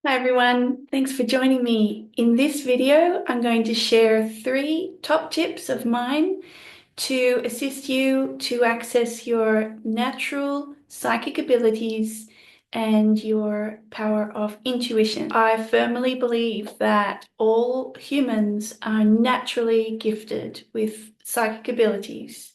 Hi everyone, thanks for joining me. In this video, I'm going to share 3 top tips of mine to assist you to access your natural psychic abilities and your power of intuition. I firmly believe that all humans are naturally gifted with psychic abilities.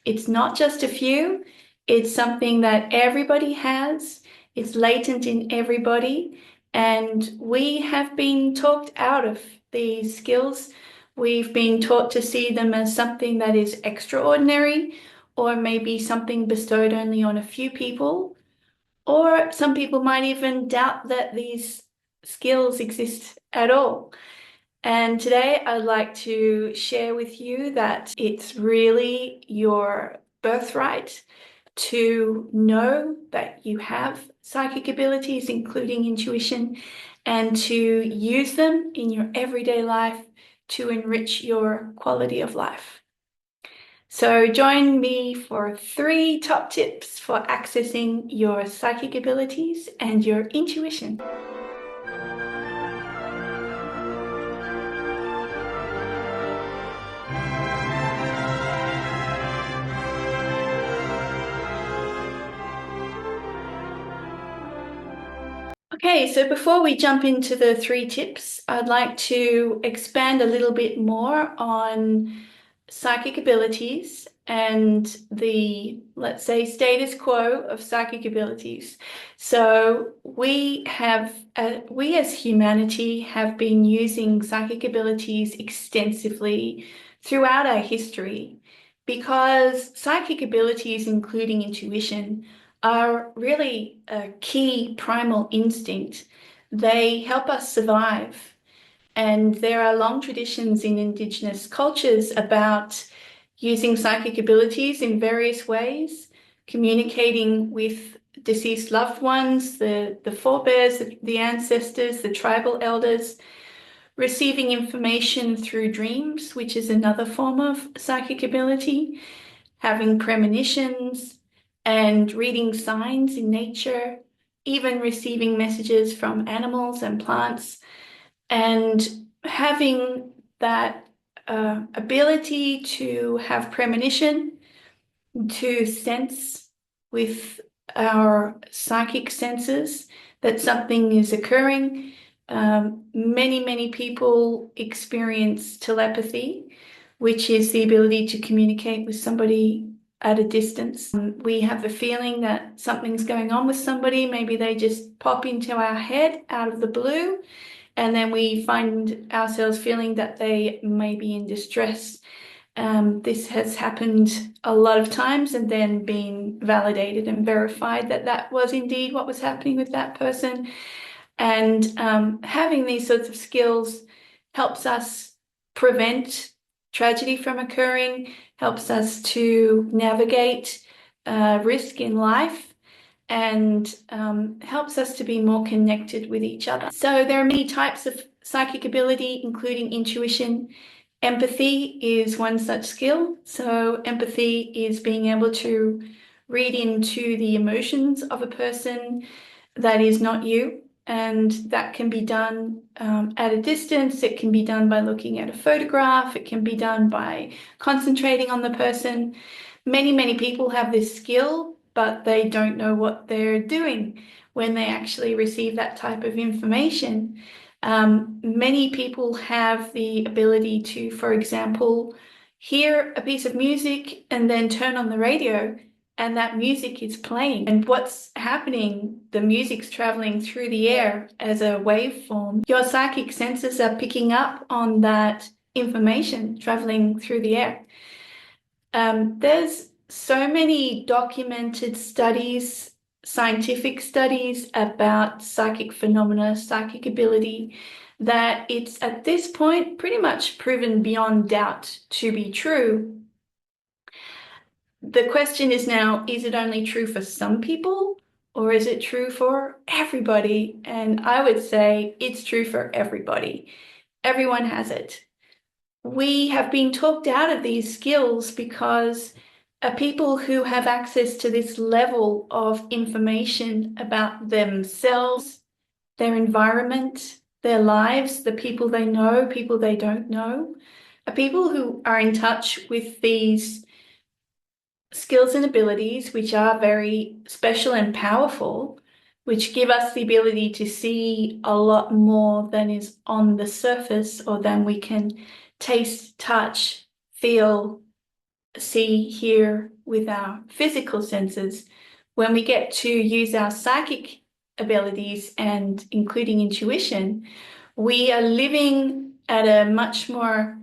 It's not just a few, it's something that everybody has, it's latent in everybody. And we have been talked out of these skills. We've been taught to see them as something that is extraordinary, or maybe something bestowed only on a few people, or some people might even doubt that these skills exist at all. And today I'd like to share with you that it's really your birthright to know that you have psychic abilities, including intuition, and to use them in your everyday life to enrich your quality of life. So join me for 3 top tips for accessing your psychic abilities and your intuition. Okay, so before we jump into the 3 tips, I'd like to expand a little bit more on psychic abilities and the, let's say, status quo of psychic abilities. So we as humanity have been using psychic abilities extensively throughout our history because psychic abilities, including intuition, are really a key primal instinct. They help us survive. And there are long traditions in Indigenous cultures about using psychic abilities in various ways, communicating with deceased loved ones, the forebears, the ancestors, the tribal elders, receiving information through dreams, which is another form of psychic ability, having premonitions, and reading signs in nature, even receiving messages from animals and plants, and having that ability to have premonition, to sense with our psychic senses that something is occurring. Many people experience telepathy, which is the ability to communicate with somebody at a distance. We have the feeling that something's going on with somebody. Maybe they just pop into our head out of the blue, and then we find ourselves feeling that they may be in distress. This has happened a lot of times and then been validated and verified that that was indeed what was happening with that person. And having these sorts of skills helps us prevent tragedy from occurring, helps us to navigate risk in life, and helps us to be more connected with each other. So there are many types of psychic ability, including intuition. Empathy is one such skill. So empathy is being able to read into the emotions of a person that is not you. And that can be done at a distance. It can be done by looking at a photograph. It can be done by concentrating on the person. Many people have this skill, but they don't know what they're doing when they actually receive that type of information. Many people have the ability to, for example, hear a piece of music and then turn on the radio, and that music is playing. And what's happening, the music's traveling through the air as a waveform. Your psychic senses are picking up on that information traveling through the air. There's so many documented studies, scientific studies about psychic phenomena, psychic ability, that it's at this point pretty much proven beyond doubt to be true. The question is now, is it only true for some people, or is it true for everybody? And I would say it's true for everybody. Everyone has it. We have been talked out of these skills because people who have access to this level of information about themselves their environment, their lives, the people they know, people they don't know, are people who are in touch with these skills and abilities, which are very special and powerful, which give us the ability to see a lot more than is on the surface or than we can taste, touch, feel, see, hear with our physical senses. When we get to use our psychic abilities and including intuition, we are living at a much more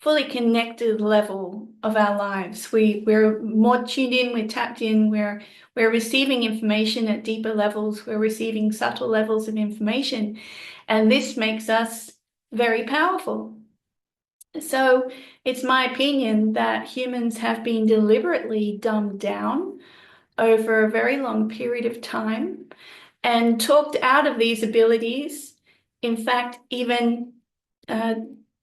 fully connected level of our lives. We're more tuned in, we're tapped in, we're receiving information at deeper levels, we're receiving subtle levels of information, and this makes us very powerful. So it's my opinion that humans have been deliberately dumbed down over a very long period of time and talked out of these abilities. In fact, even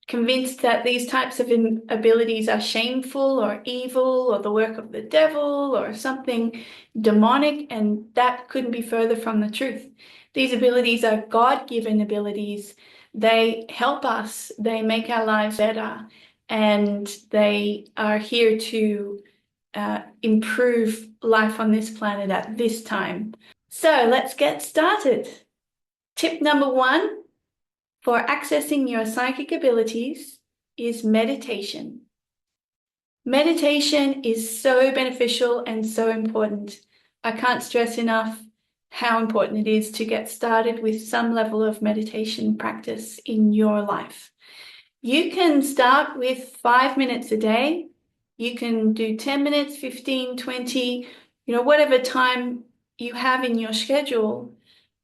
convinced that these types of abilities are shameful or evil or the work of the devil or something demonic, and that couldn't be further from the truth. These abilities are God-given abilities. They help us, they make our lives better, and they are here to improve life on this planet at this time. So let's get started. Tip number 1 for accessing your psychic abilities is meditation. Meditation is so beneficial and so important. I can't stress enough how important it is to get started with some level of meditation practice in your life. You can start with 5 minutes a day. You can do 10 minutes, 15, 20, whatever time you have in your schedule.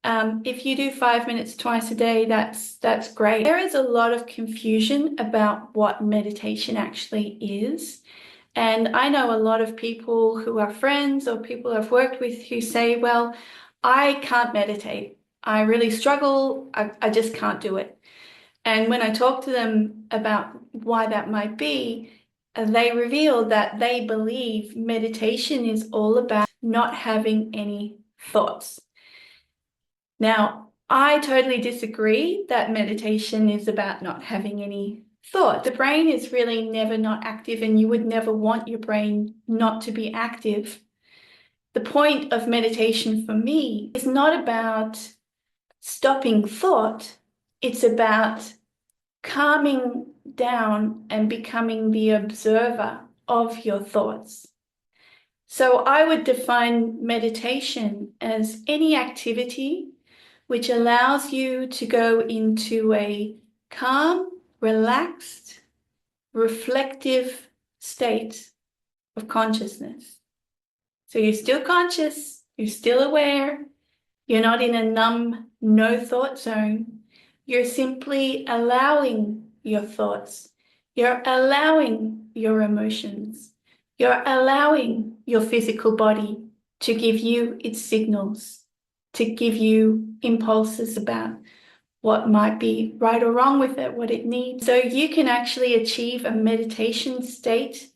If you do 5 minutes twice a day, that's great. There is a lot of confusion about what meditation actually is. And I know a lot of people who are friends or people I've worked with who say, well, I can't meditate. I really struggle. I just can't do it. And when I talk to them about why that might be, they reveal that they believe meditation is all about not having any thoughts. Now, I totally disagree that meditation is about not having any thought. The brain is really never not active, and you would never want your brain not to be active. The point of meditation for me is not about stopping thought. It's about calming down and becoming the observer of your thoughts. So I would define meditation as any activity which allows you to go into a calm, relaxed, reflective state of consciousness. So you're still conscious, you're still aware, you're not in a numb, no thought zone. You're simply allowing your thoughts. You're allowing your emotions. You're allowing your physical body to give you its signals, to give you impulses about what might be right or wrong with it, what it needs. So you can actually achieve a meditation state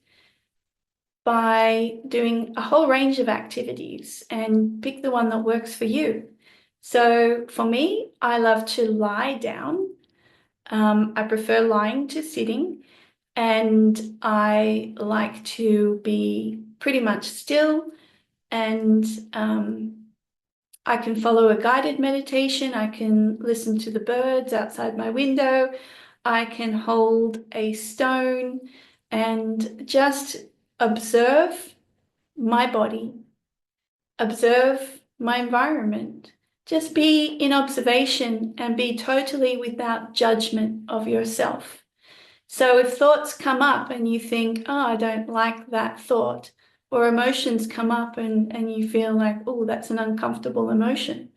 by doing a whole range of activities and pick the one that works for you. So for me, I love to lie down. I prefer lying to sitting, and I like to be pretty much still, and I can follow a guided meditation. I can listen to the birds outside my window. I can hold a stone and just observe my body, observe my environment. Just be in observation and be totally without judgment of yourself. So if thoughts come up and you think, oh, I don't like that thought, or emotions come up and you feel like, oh, that's an uncomfortable emotion,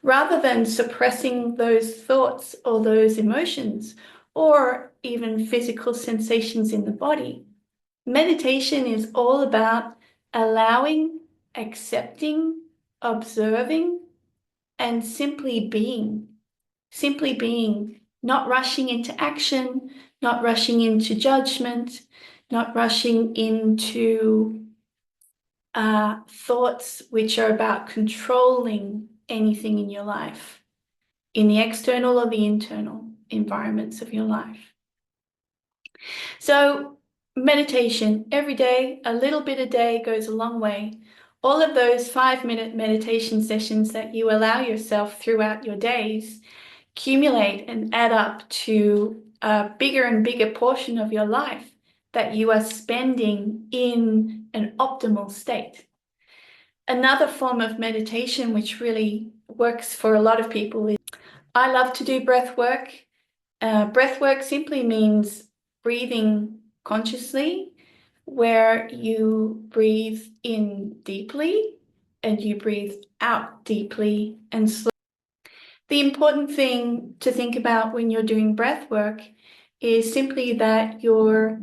rather than suppressing those thoughts or those emotions, or even physical sensations in the body, meditation is all about allowing, accepting, observing, and simply being, not rushing into action, not rushing into judgment, not rushing into thoughts which are about controlling anything in your life. in the external or the internal environments of your life. So meditation every day, a little bit a day goes a long way. All of those 5-minute meditation sessions that you allow yourself throughout your days accumulate and add up to a bigger and bigger portion of your life that you are spending in an optimal state. Another form of meditation which really works for a lot of people is I love to do breath work. Breath work simply means breathing consciously, where you breathe in deeply and you breathe out deeply and slowly. The important thing to think about when you're doing breath work is simply that your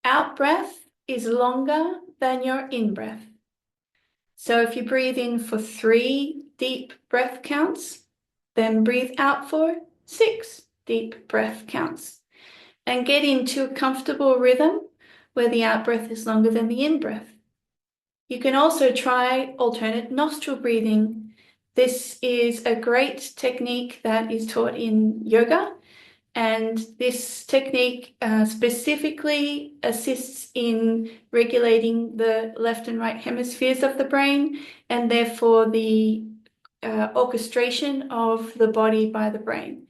out breath is longer than your in breath. So if you breathe in for 3 deep breath counts, then breathe out for 6 deep breath counts, and get into a comfortable rhythm where the out breath is longer than the in breath. You can also try alternate nostril breathing. This is a great technique that is taught in yoga, and this technique specifically assists in regulating the left and right hemispheres of the brain, and therefore the orchestration of the body by the brain.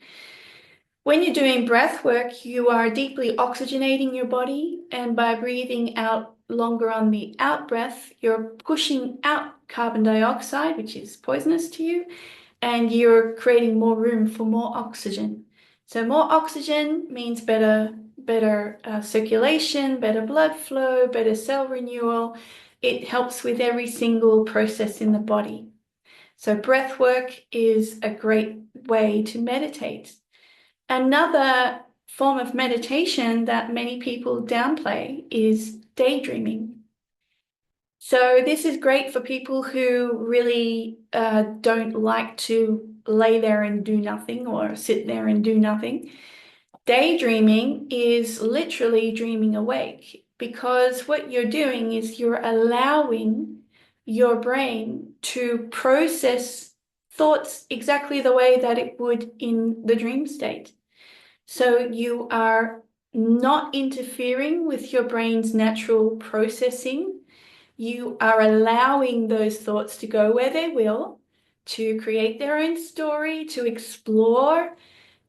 When you're doing breath work, you are deeply oxygenating your body, and by breathing out longer on the out breath, you're pushing out carbon dioxide, which is poisonous to you, and you're creating more room for more oxygen. So more oxygen means better circulation, better blood flow, better cell renewal. It helps with every single process in the body. So breath work is a great way to meditate. Another form of meditation that many people downplay is daydreaming. So this is great for people who really don't like to lay there and do nothing or sit there and do nothing. Daydreaming is literally dreaming awake, because what you're doing is you're allowing your brain to process thoughts exactly the way that it would in the dream state. So you are not interfering with your brain's natural processing. You are allowing those thoughts to go where they will, to create their own story, to explore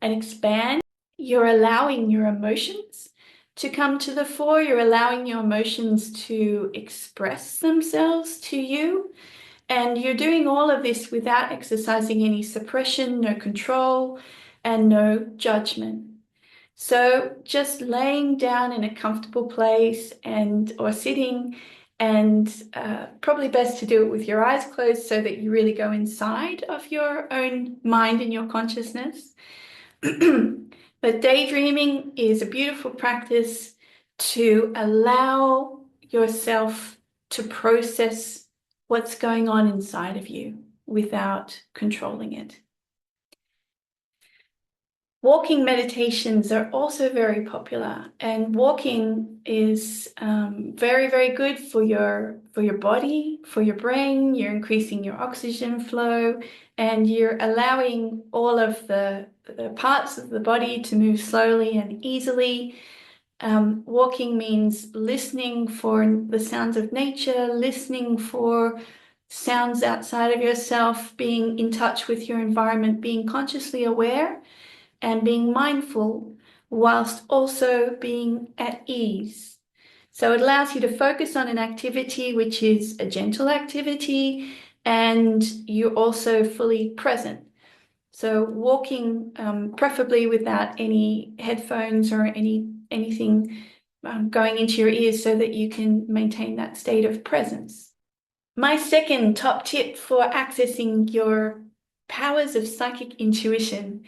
and expand. You're allowing your emotions to come to the fore. You're allowing your emotions to express themselves to you. And you're doing all of this without exercising any suppression, no control, and no judgment. So just laying down in a comfortable place or sitting, and probably best to do it with your eyes closed so that you really go inside of your own mind and your consciousness. But daydreaming is a beautiful practice to allow yourself to process what's going on inside of you without controlling it. Walking meditations are also very popular, and walking is very, very good for your body, for your brain. You're increasing your oxygen flow, and you're allowing all of the parts of the body to move slowly and easily. Walking means listening for the sounds of nature, listening for sounds outside of yourself, being in touch with your environment, being consciously aware and being mindful whilst also being at ease. So it allows you to focus on an activity which is a gentle activity, and you're also fully present. So walking, preferably without any headphones or anything going into your ears, so that you can maintain that state of presence. My second top tip for accessing your powers of psychic intuition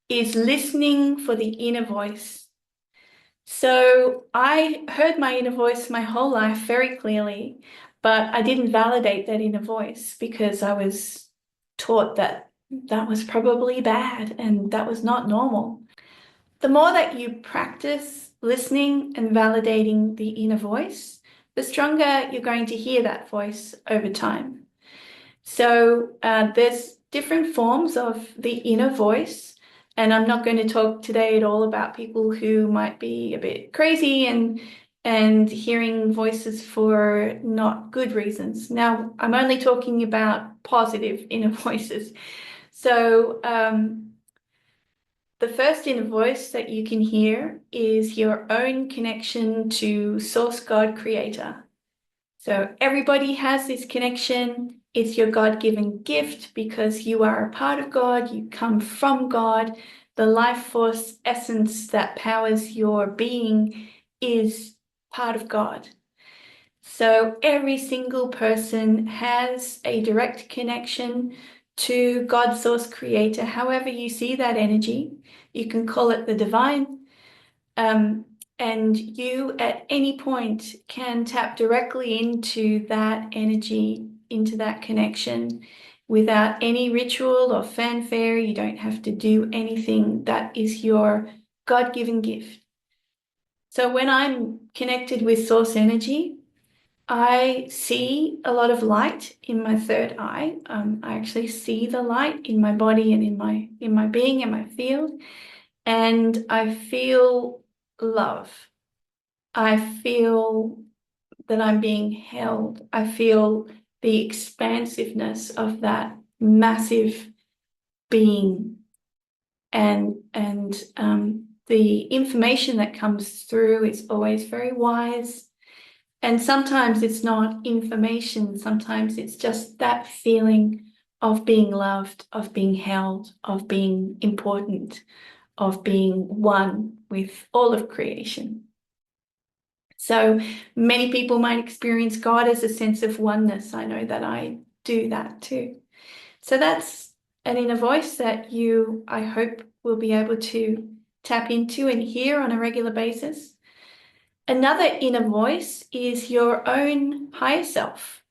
is listening for the inner voice. So I heard my inner voice my whole life very clearly, but I didn't validate that inner voice because I was taught that that was probably bad and that was not normal. The more that you practice listening and validating the inner voice, the stronger you're going to hear that voice over time. So there's different forms of the inner voice. And I'm not going to talk today at all about people who might be a bit crazy and hearing voices for not good reasons. Now, I'm only talking about positive inner voices. So, the first inner voice that you can hear is your own connection to Source God Creator. So everybody has this connection. It's your God-given gift because you are a part of God. You come from God. The life force essence that powers your being is part of God. So every single person has a direct connection to God, Source Creator. However you see that energy, you can call it the divine. And you at any point can tap directly into that energy, into that connection without any ritual or fanfare. You don't have to do anything. That is your God-given gift. So when I'm connected with source energy, I see a lot of light in my third eye. I actually see the light in my body and in my being, in my field, and I feel love. I feel that I'm being held. I feel the expansiveness of that massive being, and the information that comes through is always very wise. And sometimes it's not information. Sometimes it's just that feeling of being loved, of being held, of being important, of being one with all of creation. So many people might experience God as a sense of oneness. I know that I do that too. So that's an inner voice that you, I hope, will be able to tap into and hear on a regular basis. Another inner voice is your own higher self.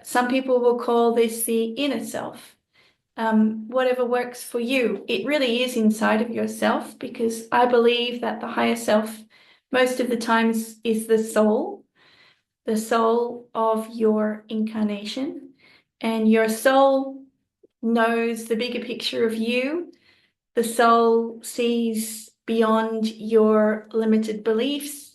Some people will call this the inner self. Whatever works for you. It really is inside of yourself, because I believe that the higher self most of the times is the soul of your incarnation. And your soul knows the bigger picture of you. The soul sees beyond your limited beliefs.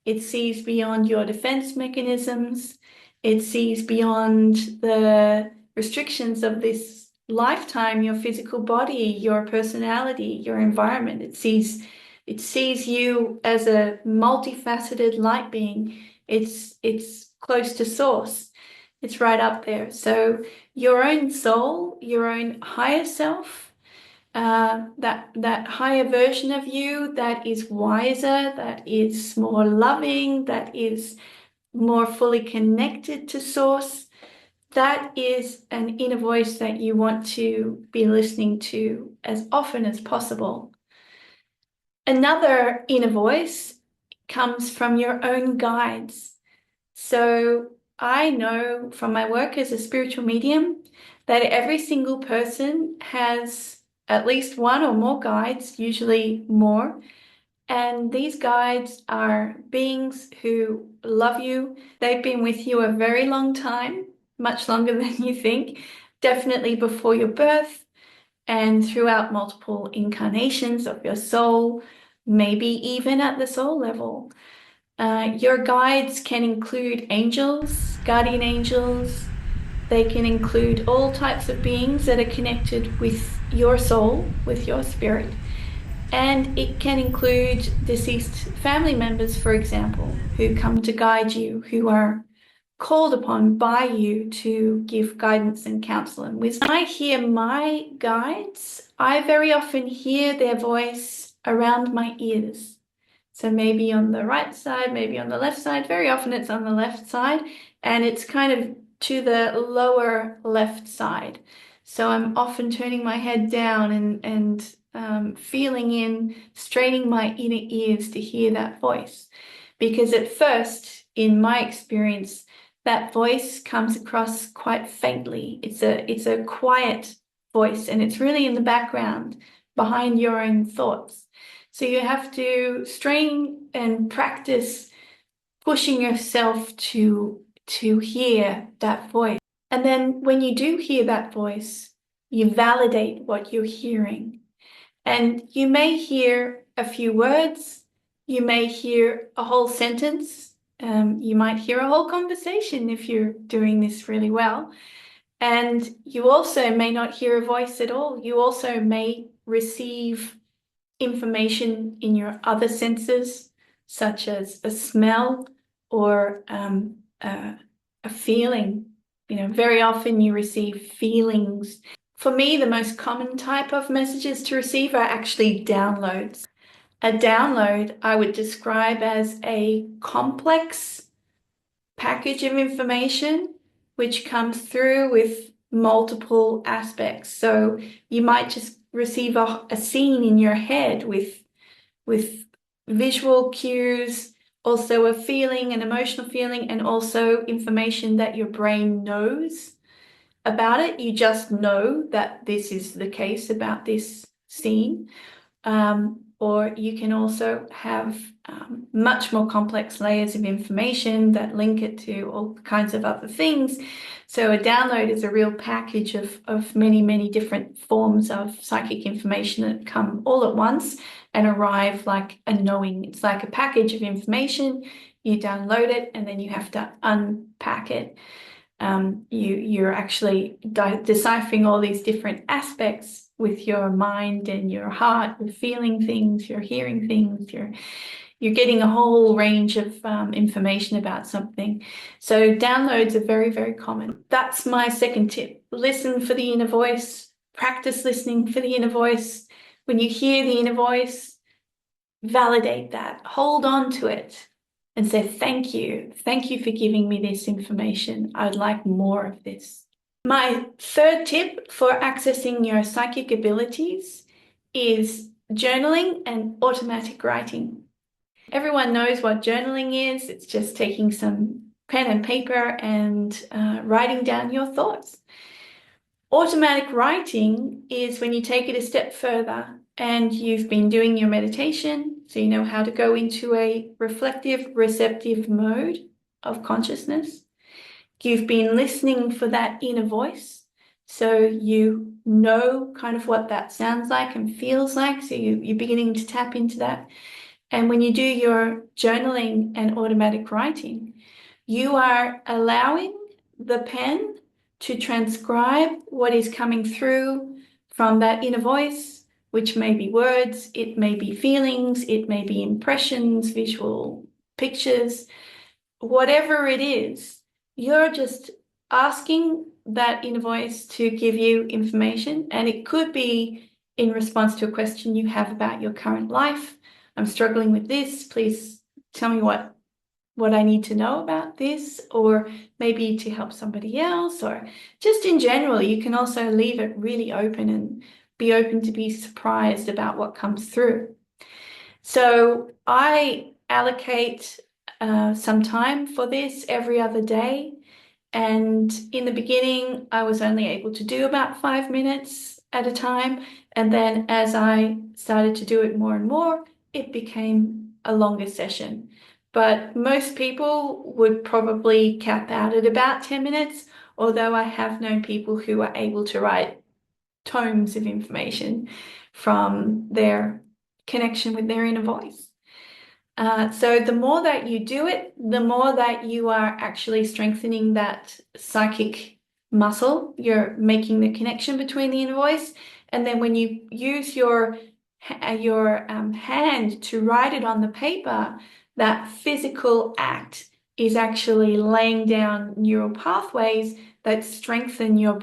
It sees beyond your defense mechanisms. It sees beyond the restrictions of this lifetime, your physical body, your personality, your environment. It sees you as a multifaceted light being. It's close to source. It's right up there. So your own soul, your own higher self, that higher version of you that is wiser, that is more loving, that is more fully connected to source, that is an inner voice that you want to be listening to as often as possible. Another inner voice comes from your own guides. So I know from my work as a spiritual medium that every single person has at least one or more guides, usually more. And these guides are beings who love you. They've been with you a very long time, much longer than you think, definitely before your birth and throughout multiple incarnations of your soul, maybe even at the soul level. Your guides can include angels, guardian angels. They can include all types of beings that are connected with your soul, with your spirit. And it can include deceased family members, for example, who come to guide you, who are called upon by you to give guidance and counsel and wisdom. When I hear my guides, I very often hear their voice around my ears. So maybe on the right side, maybe on the left side. Very often it's on the left side, and it's kind of to the lower left side. So I'm often turning my head down and feeling in, straining my inner ears to hear that voice. Because at first, in my experience, that voice comes across quite faintly. It's a quiet voice, and it's really in the background, behind your own thoughts. So you have to strain and practice pushing yourself to hear that voice. And then when you do hear that voice, You validate what you're hearing. And you may hear a few words, you may hear a whole sentence, you might hear a whole conversation if you're doing this really well. And you also may not hear a voice at all. You also may receive information in your other senses, such as a smell or a feeling. Very often you receive feelings. For me, the most common type of messages to receive are actually downloads. A download I would describe as a complex package of information which comes through with multiple aspects. So you might just receive a scene in your head with visual cues, also a feeling, an emotional feeling, and also information that your brain knows about it. You just know that this is the case about this scene. Or you can also have much more complex layers of information that link it to all kinds of other things. So a download is a real package of many, many different forms of psychic information that come all at once and arrive like a knowing. It's like a package of information. You download it and then you have to unpack it. You're actually deciphering all these different aspects with your mind and your heart. You're feeling things, you're hearing things, you're getting a whole range of information about something. So downloads are very, very common. That's my second tip. Listen for the inner voice. Practice listening for the inner voice. When you hear the inner voice, validate that. Hold on to it and say, thank you. Thank you for giving me this information. I'd like more of this. My third tip for accessing your psychic abilities is journaling and automatic writing. Everyone knows what journaling is. It's just taking some pen and paper and writing down your thoughts. Automatic writing is when you take it a step further and you've been doing your meditation, so you know how to go into a reflective, receptive mode of consciousness. You've been listening for that inner voice, so you know kind of what that sounds like and feels like, so you're beginning to tap into that. And when you do your journaling and automatic writing, you are allowing the pen to transcribe what is coming through from that inner voice, which may be words, it may be feelings, it may be impressions, visual pictures, whatever it is. You're just asking that inner voice to give you information, and it could be in response to a question you have about your current life. I'm struggling with this. Please tell me what I need to know about this, or maybe to help somebody else, or just in general. You can also leave it really open and be open to be surprised about what comes through. So I allocate some time for this every other day. And in the beginning, I was only able to do about 5 minutes at a time. And then as I started to do it more and more, it became a longer session. But most people would probably cap out at about 10 minutes, although I have known people who are able to write tomes of information from their connection with their inner voice. So the more that you do it, the more that you are actually strengthening that psychic muscle. You're making the connection between the inner voice. And then when you use your hand to write it on the paper, that physical act is actually laying down neural pathways that strengthen your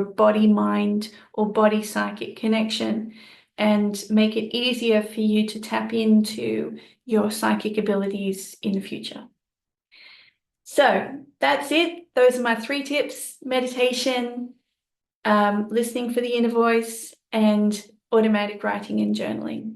body, mind, or body psychic connection and make it easier for you to tap into your psychic abilities in the future. So that's it. Those are my 3 tips: meditation, listening for the inner voice, and automatic writing and journaling.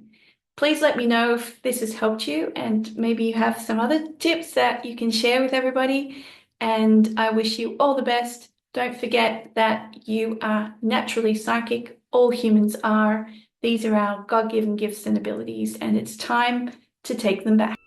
Please let me know if this has helped you, and maybe you have some other tips that you can share with everybody. And I wish you all the best. Don't forget that you are naturally psychic. All humans are. These are our God-given gifts and abilities, and it's time to take them back.